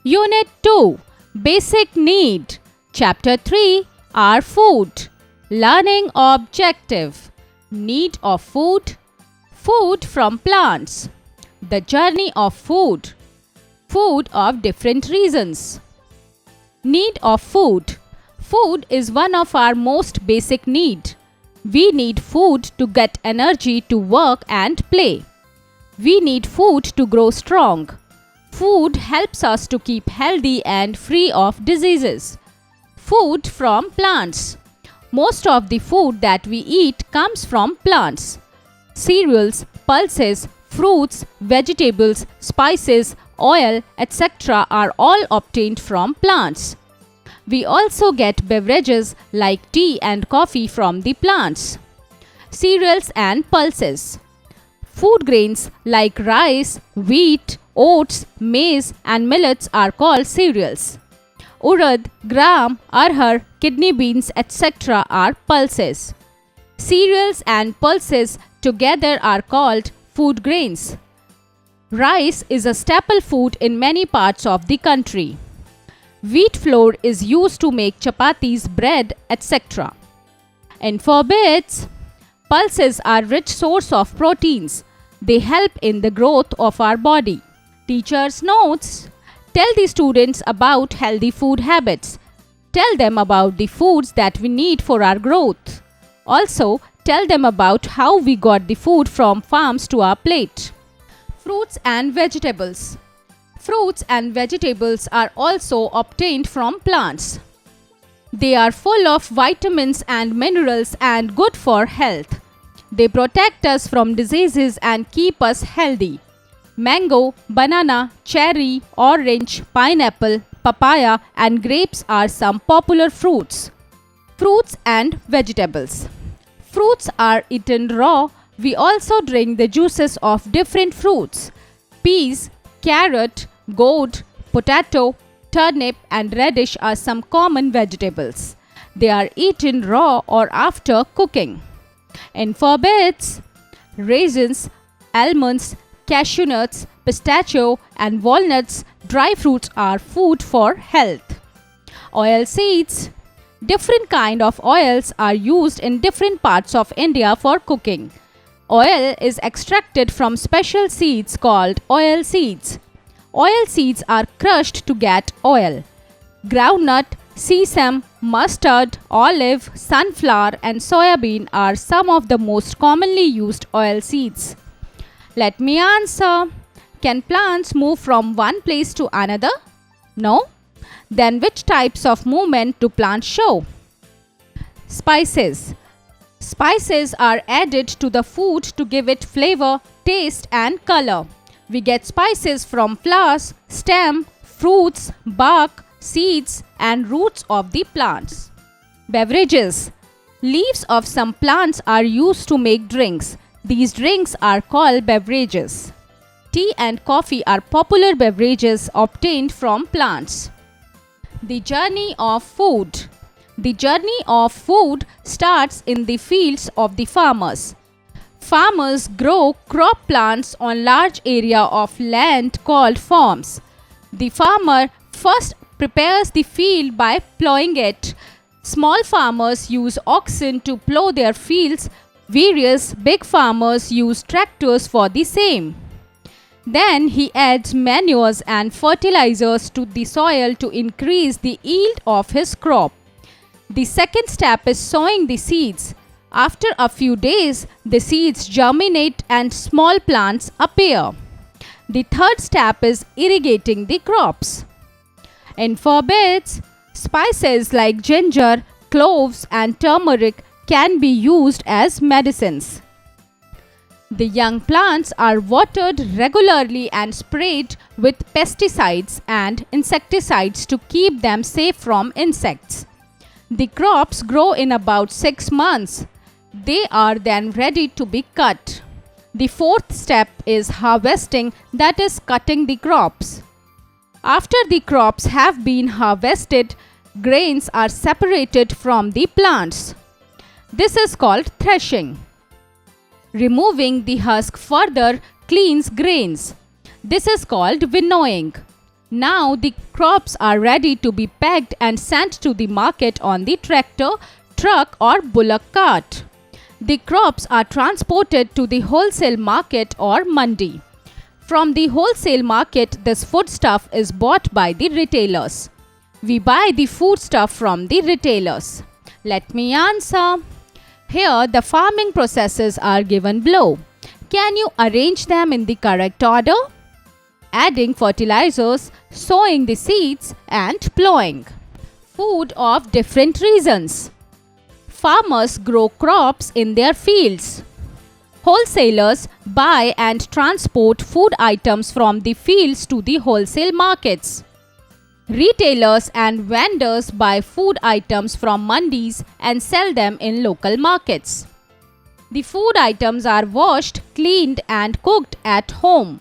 Unit 2 Basic Need. Chapter 3 Our Food. Learning Objective. Need of food. Food from plants. The journey of food. Food of different reasons. Need of food. Food is one of our most basic need. We need food to get energy to work and play. We need food to grow strong. Food helps us to keep healthy and free of diseases. Food from plants. Most of the food that we eat comes from plants. Cereals, pulses, fruits, vegetables, spices, oil, etc. are all obtained from plants. We also get beverages like tea and coffee from the plants. Cereals and pulses. Food grains like rice, wheat, oats, maize and millets are called cereals. Urad, gram, arhar, kidney beans, etc. are pulses. Cereals and pulses together are called food grains. Rice is a staple food in many parts of the country. Wheat flour is used to make chapatis, bread, etc. In bits, pulses are rich source of proteins. They help in the growth of our body. Teacher's notes. Tell the students about healthy food habits. Tell them about the foods that we need for our growth. Also, tell them about how we got the food from farms to our plate. Fruits and vegetables. Fruits and vegetables are also obtained from plants. They are full of vitamins and minerals and good for health. They protect us from diseases and keep us healthy. Mango, banana, cherry, orange, pineapple, papaya and grapes are some popular fruits. Fruits and vegetables. Fruits are eaten raw. We also drink the juices of different fruits. Peas, carrot, gourd, potato, turnip and radish are some common vegetables. They are eaten raw or after cooking. In bits, raisins, almonds, cashew nuts, pistachio and walnuts, dry fruits are food for health. Oil seeds. Different kind of oils are used in different parts of India for cooking. Oil is extracted from special seeds called oil seeds. Oil seeds are crushed to get oil. Groundnut, sesame, mustard, olive, sunflower and soybean are some of the most commonly used oil seeds. Let me answer. Can plants move from one place to another? No? Then which types of movement do plants show? Spices. Spices are added to the food to give it flavor, taste and color. We get spices from flowers, stem, fruits, bark, seeds and roots of the plants. Beverages. Leaves of some plants are used to make drinks. These drinks are called beverages. Tea and coffee are popular beverages obtained from plants. The journey of food. The journey of food starts in the fields of the farmers. Farmers grow crop plants on large area of land called farms. The farmer first prepares the field by plowing it. Small farmers use oxen to plow their fields. Various big farmers use tractors for the same. Then he adds manures and fertilizers to the soil to increase the yield of his crop. The second step is sowing the seeds. After a few days, the seeds germinate and small plants appear. The third step is irrigating the crops. In bits, spices like ginger, cloves and turmeric can be used as medicines. The young plants are watered regularly and sprayed with pesticides and insecticides to keep them safe from insects. The crops grow in about 6 months. They are then ready to be cut. The fourth step is harvesting, that is cutting the crops. After the crops have been harvested, grains are separated from the plants. This is called threshing. Removing the husk further cleans grains. This is called winnowing. Now the crops are ready to be packed and sent to the market on the tractor, truck or bullock cart. The crops are transported to the wholesale market or mandi. From the wholesale market, this foodstuff is bought by the retailers. We buy the foodstuff from the retailers. Let me answer. Here the farming processes are given below. Can you arrange them in the correct order? Adding fertilizers, sowing the seeds and plowing. Food of different reasons. Farmers grow crops in their fields. Wholesalers buy and transport food items from the fields to the wholesale markets. Retailers and vendors buy food items from mandis and sell them in local markets. The food items are washed, cleaned and cooked at home.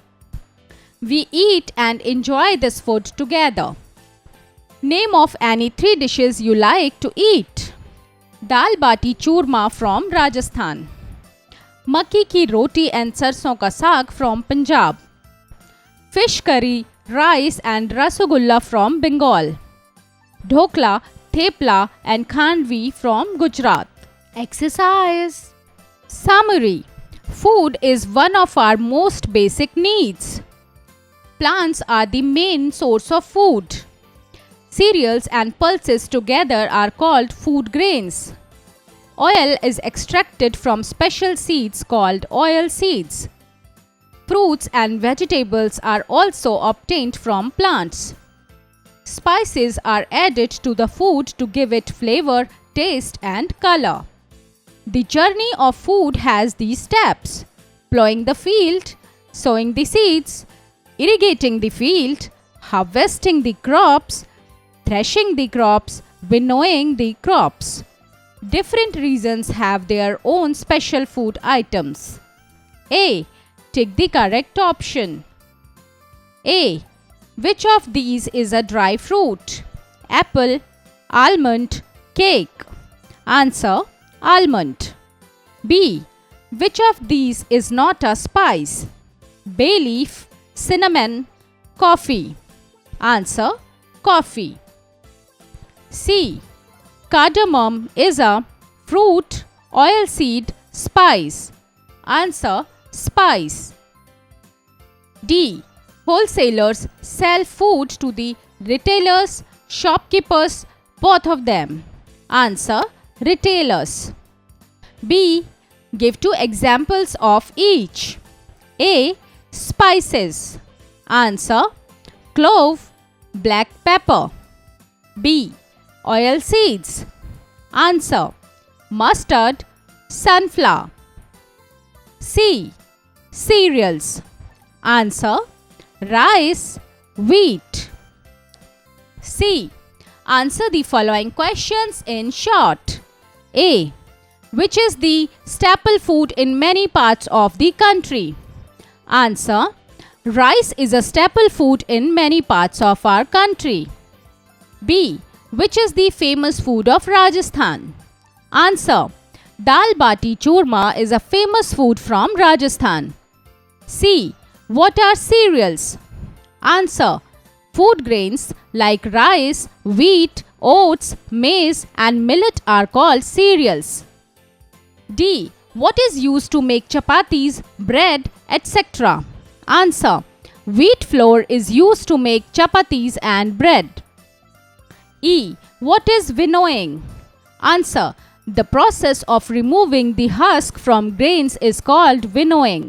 We eat and enjoy this food together. Name of any 3 dishes you like to eat. Dal bati churma from Rajasthan. Makki ki roti and sarson ka saag from Punjab. Fish curry, rice and rasagulla from Bengal. Dhokla, thepla and khandvi from Gujarat. Exercise. Summary. Food is one of our most basic needs. Plants are the main source of food. Cereals and pulses together are called food grains. Oil is extracted from special seeds called oil seeds. Fruits and vegetables are also obtained from plants. Spices are added to the food to give it flavor, taste and color. The journey of food has these steps: plowing the field, sowing the seeds, irrigating the field, harvesting the crops, threshing the crops, winnowing the crops. Different regions have their own special food items. A. Tick the correct option. A. Which of these is a dry fruit? Apple, almond, cake. Answer: almond. B. Which of these is not a spice? Bay leaf, cinnamon, coffee. Answer: coffee. C. Cardamom is a fruit, oilseed, spice. Answer: spice. D. Wholesalers sell food to the retailers, shopkeepers, both of them. Answer: retailers. B. Give 2 examples of each. A. Spices. Answer: clove, black pepper. B. Oil seeds. Answer: mustard, sunflower. C. Cereals. Answer: rice, wheat. C. Answer the following questions in short. A. Which is the staple food in many parts of the country? Answer: rice is a staple food in many parts of our country. B. Which is the famous food of Rajasthan? Answer: dal bati churma is a famous food from Rajasthan. C. What are cereals? Answer: food grains like rice, wheat, oats, maize and millet are called cereals. D. What is used to make chapatis, bread, etc.? Answer: wheat flour is used to make chapatis and bread. E. What is winnowing? Answer: the process of removing the husk from grains is called winnowing.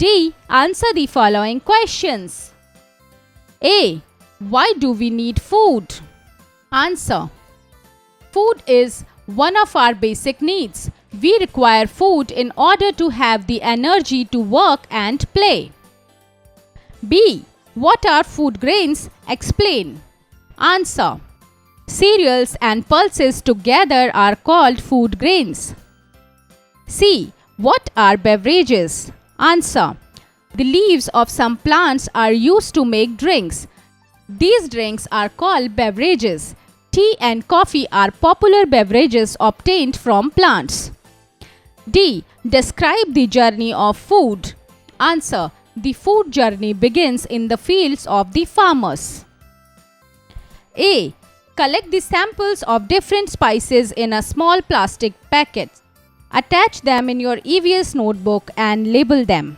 D. Answer the following questions. A. Why do we need food? Answer: food is one of our basic needs. We require food in order to have the energy to work and play. B. What are food grains? Explain. Answer: cereals and pulses together are called food grains. C. What are beverages? Answer: the leaves of some plants are used to make drinks. These drinks are called beverages. Tea and coffee are popular beverages obtained from plants. D. Describe the journey of food. Answer: The food journey begins in the fields of the farmers. A. Collect the samples of different spices in a small plastic packet. Attach them in your EVS notebook and label them.